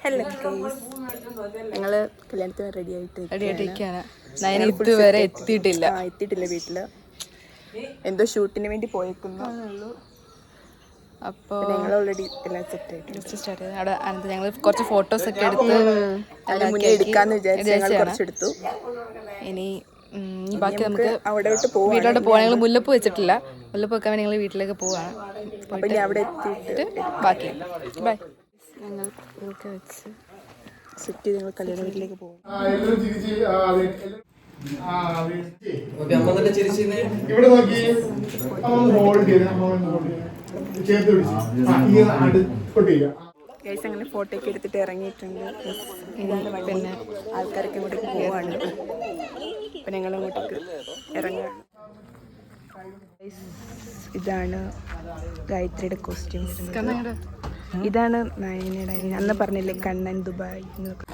Hello guys, ഞങ്ങൾ കല്യാണത്തിന് ready ആയിട്ടിരിക്കുകയാണ്. ഇതുവരെ എത്തിയിട്ടില്ല വീട്ടിൽ എന്തോ ഷൂട്ടിന് വേണ്ടി പോയേക്കുന്നു. അപ്പോൾ ഞങ്ങൾ ഓൾറെഡി എല്ലാം സെറ്റ് ആയിട്ട് അവിടെ ഞങ്ങൾ കുറച്ച് ഫോട്ടോസ് ഒക്കെ എടുത്ത് മുന്നേ എടുക്കാന്ന് വിചാരിച്ചു കുറച്ചെടുത്തു. ഇനി ബാക്കി നമുക്ക് അവിടോട്ട് പോവാം. വീട്ടിലോട്ട് പോകാൻ ഞങ്ങൾ മുല്ലപ്പ് വെച്ചിട്ടില്ല. മുല്ലപ്പ് വെക്കാൻ വേണ്ടി ഞങ്ങൾ വീട്ടിലേക്ക് പോവാണ്. അപ്പം അവിടെ എത്തിയിട്ട് ബാക്കി ബൈ. ഞങ്ങൾ ഒക്കെ വെച്ച് സെറ്റ് ചെയ്ത് ഞങ്ങൾ കല്യാണ വീട്ടിലേക്ക് പോകും. ഇവിടെ നോക്കി ഹോൾഡ് ചെയ്ത് ഗൈസ് അങ്ങനെ ഫോട്ടോ ഒക്കെ എടുത്തിട്ട് ഇറങ്ങിയിട്ടുണ്ട്. പിന്നെ ആൾക്കാരൊക്കെ ഇങ്ങോട്ടേക്ക് പോവാണ്. അപ്പം ഞങ്ങൾ അങ്ങോട്ടേക്ക് ഇറങ്ങുകയാണ്. ഇതാണ് ഗായത്രിയുടെ കോസ്റ്റ്യൂം. ഇതാണ് നയനയുടെ. അന്ന് പറഞ്ഞില്ലേ കണ്ണൻ ദുബായ് എന്നൊക്കെ.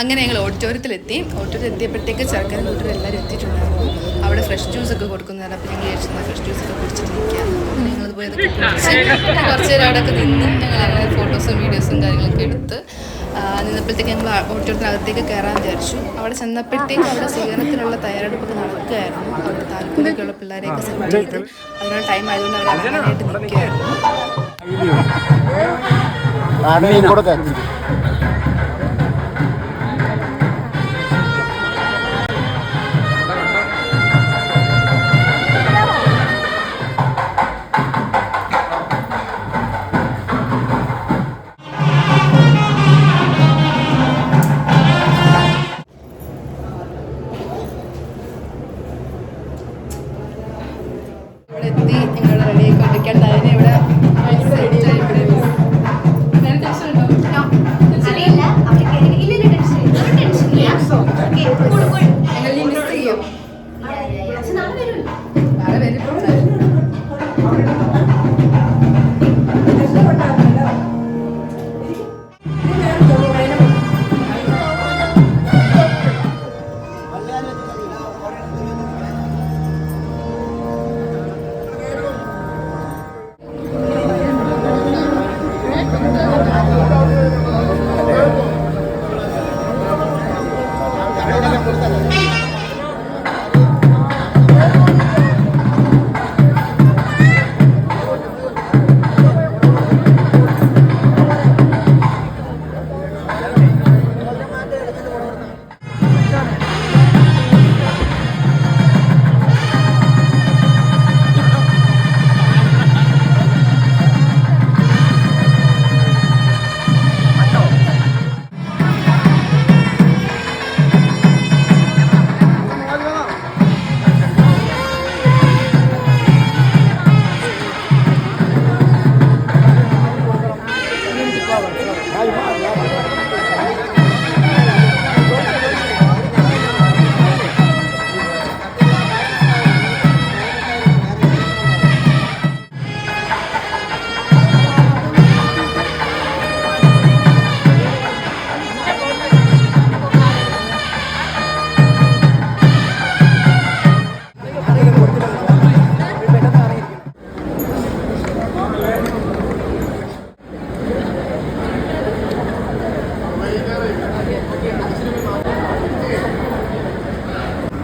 അങ്ങനെ ഞങ്ങൾ ഓഡിറ്റോറിയത്തിലെത്തിയപ്പോഴത്തേക്ക് ചെറുക്കനും കൂട്ടരും എല്ലാവരും എത്തിയിട്ടുണ്ടായിരുന്നു. അവിടെ ഫ്രഷ് ജ്യൂസൊക്കെ കൊടുക്കുന്നതാണ്. അപ്പോൾ ഞങ്ങൾ വിചാരിച്ചു ഫ്രഷ് ജ്യൂസൊക്കെ കുടിച്ചിട്ടിരിക്കുകയാണ്. അപ്പോൾ ഞങ്ങളത് പോയി കുറച്ച് നേരം അവിടെയൊക്കെ നിന്ന് ഞങ്ങൾ ഫോട്ടോസും വീഡിയോസും കാര്യങ്ങളൊക്കെ എടുത്ത് നിന്നപ്പോഴത്തേക്ക് ഞങ്ങൾ ഓഡിറ്റോറിയത്തിനകത്തേക്ക് കയറാൻ വിചാരിച്ചു. അവിടെ ചെന്നപ്പോഴത്തേക്ക് അവിടെ സ്വീകരണത്തിനുള്ള തയ്യാറെടുപ്പൊക്കെ നടക്കുകയായിരുന്നു. അവിടെ താല്പര്യമൊക്കെയുള്ള പിള്ളേരെയൊക്കെ സെലക്ട് ചെയ്ത് അതിനുള്ള ടൈം ആയതുകൊണ്ട് അവർ ഇറങ്ങാനായിട്ട് നിൽക്കുകയായിരുന്നു.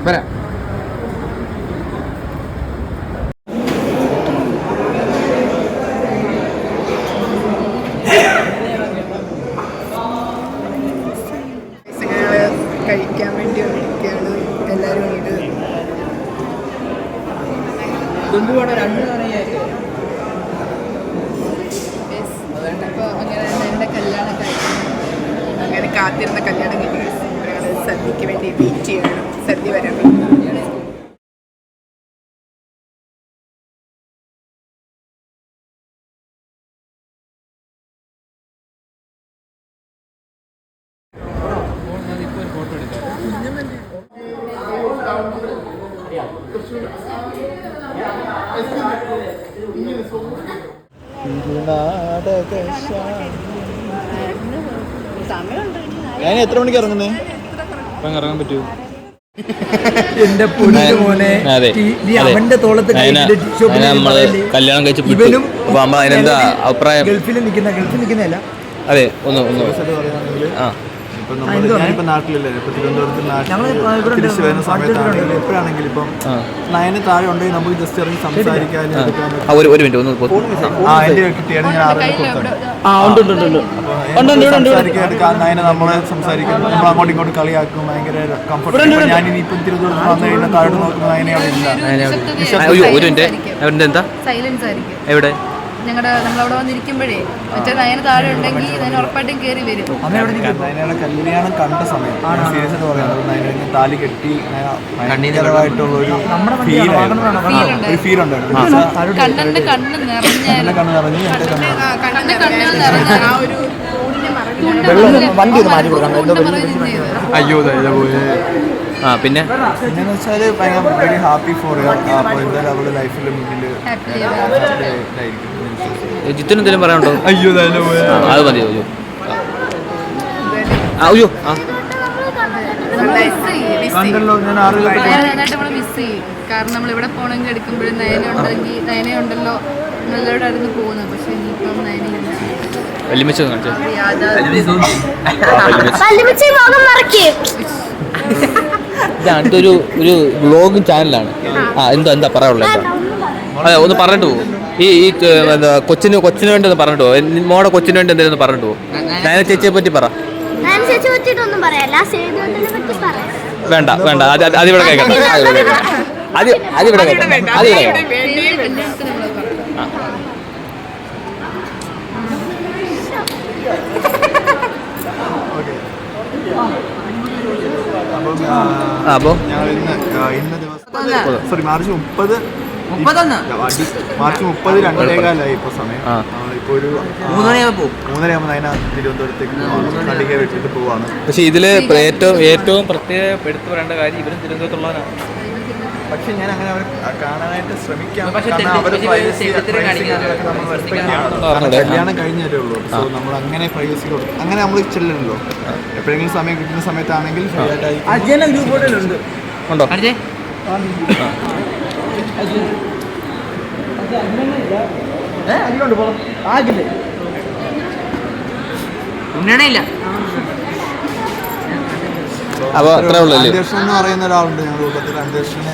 വരാം. കഴിക്കാൻ വേണ്ടി വന്നിരിക്കുകയാണ് എല്ലാവരും ഉണ്ട്. അങ്ങനെ കാത്തിരുന്ന കല്യാണം കഴിഞ്ഞ് ഞങ്ങൾ സദ്യക്ക് വേണ്ടി വെയിറ്റ് ചെയ്യണം. സദ്യ വരാൻ വേണ്ടി. ഞാൻ എത്ര മണിക്ക് ഇറങ്ങുന്നേ? ഇപ്പം ഇറങ്ങാൻ പറ്റൂ? എന്റെ പൊന്നു മോനെ, അവന്റെ തോളത്ത് നമ്മള് കല്യാണം കഴിച്ച് വിട്ടു. അപ്പൊ അമ്മ അതിനെന്താ അഭിപ്രായം? ഗൾഫിൽ നിൽക്കുന്നതല്ല. അതെ, ഒന്ന് ആ ഞാനിപ്പോ നാട്ടിലല്ലേ, ഇപ്പൊ തിരുവനന്തപുരത്ത് തിരിച്ചു വരുന്ന സമയത്താണെങ്കിലും എപ്പോഴാണെങ്കിലും ഇപ്പം നയന് താഴെ ഉണ്ടെങ്കിൽ നമുക്ക് ജസ്റ്റ് ഇറങ്ങി സംസാരിക്കാനും ഒരു മിനിറ്റ് ഒന്ന് അതിന്റെ കിട്ടിയാണ് ഞാൻ സംസാരിക്കാൻ നയനെ നമ്മളെ സംസാരിക്കും, നമ്മൾ അങ്ങോട്ടും ഇങ്ങോട്ടും കളിയാക്കും, ഭയങ്കര കംഫർട്ടബിൾ. ഞാൻ ഇനിയിപ്പം തിരുവനന്തപുരത്ത് വന്നു കഴിഞ്ഞാൽ താഴെ നോക്കുന്ന നയനെ അവിടെ ഇല്ല. ഒരു മിനിറ്റ്, എന്താ സൈലൻസ് ആയിരിക്കും എവിടെ? നമ്മളവിടെ വന്നിരിക്കുമ്പോഴേ മറ്റേ നയന് താഴെ ഉണ്ടെങ്കിൽ നയന് ഉറപ്പായിട്ടും കയറി വരും. നയനയുടെ കല്യാണം കണ്ട സമയം സീരിയസ് ആയിട്ട് പറയാം, നയനെ താലി കെട്ടി ഭയങ്കരമായിട്ടുള്ള ഒരു ഫീൽ ഉണ്ടായിരുന്നു. കണ്ണന്റെ കണ്ണ് നിറഞ്ഞാലും വണ്ടി ഒന്ന് മാറ്റി കൊടുക്കാം. അയ്യോ പിന്നെ പിന്നെന്ന് വെച്ചാൽ ഭയങ്കര വെരി ഹാപ്പി ഫോർ അപ്പോൾ എന്തായാലും അവരുടെ ലൈഫിൽ മുന്നിൽ ഇതായിരിക്കും. ജിത്തിന് എന്തെങ്കിലും പറയാനുണ്ടോ? അയ്യോ അത് മതി. അയ്യോ കണ്ടല്ലോ, ഞാൻ നമ്മള് മിസ് ചെയ്യും. കാരണം നമ്മൾ ഇവിടെ പോകണമെങ്കിൽ എടുക്കുമ്പോഴും നയന ഉണ്ടല്ലോ നല്ലവരായിരുന്നു പോകുന്നത്. പക്ഷെ ഇനിയിപ്പം നയനില്ല. ഇതൊരു വ്ളോഗിങ് ചാനലാണ്. എന്താ പറയാനുള്ളത്? അതെ, ഒന്ന് പറഞ്ഞിട്ട് പോകും. ഈ കൊച്ചിന് വേണ്ടി ഒന്ന് പറഞ്ഞിട്ട് പോകും. മോടെ കൊച്ചിന് വേണ്ടി എന്തെങ്കിലും പറഞ്ഞിട്ട് പോകും. നയന ചേച്ചിയെ പറ്റി പറ. വേണ്ട അതിവിടെ കേൾക്കട്ടെ. അതിവിടെ കേൾക്കട്ടെ. അപ്പോ ഇന്ന ദിവസം സോറി മാർച്ച് 30 2:15 ഇപ്പൊ സമയം. ഇപ്പൊ ഒരു 3:30 അതിനാ തിരുവനന്തപുരത്തേക്ക് കണ്ടിക വെച്ചിട്ട് പോവാണ്. പക്ഷെ ഇതില് ഏറ്റവും പ്രത്യേകം എടുത്തു പറയേണ്ട കാര്യം ഇവരും തിരുവനന്തപുരത്തുള്ളവരാണ്. പക്ഷെ ഞാൻ അങ്ങനെ അവരെ കാണാനായിട്ട് ശ്രമിക്കാം. കാരണം അവരുടെ കല്യാണം കഴിഞ്ഞല്ലേ ഉള്ളൂ. സോ നമ്മൾ അങ്ങനെ പ്രൈവസി കൊടുക്കും, അങ്ങനെ നമ്മൾ ചെല്ലണല്ലോ. എപ്പോഴെങ്കിലും സമയം കിട്ടുന്ന സമയത്താണെങ്കിൽ ഉണ്ടോ? അപ്പൊ അത്ര ഉള്ളൂ. അന്വേഷണം എന്ന് പറയുന്ന ഒരാളുണ്ട് ഞങ്ങളുടെ കൂട്ടത്തിൽ. അന്വേഷണനെ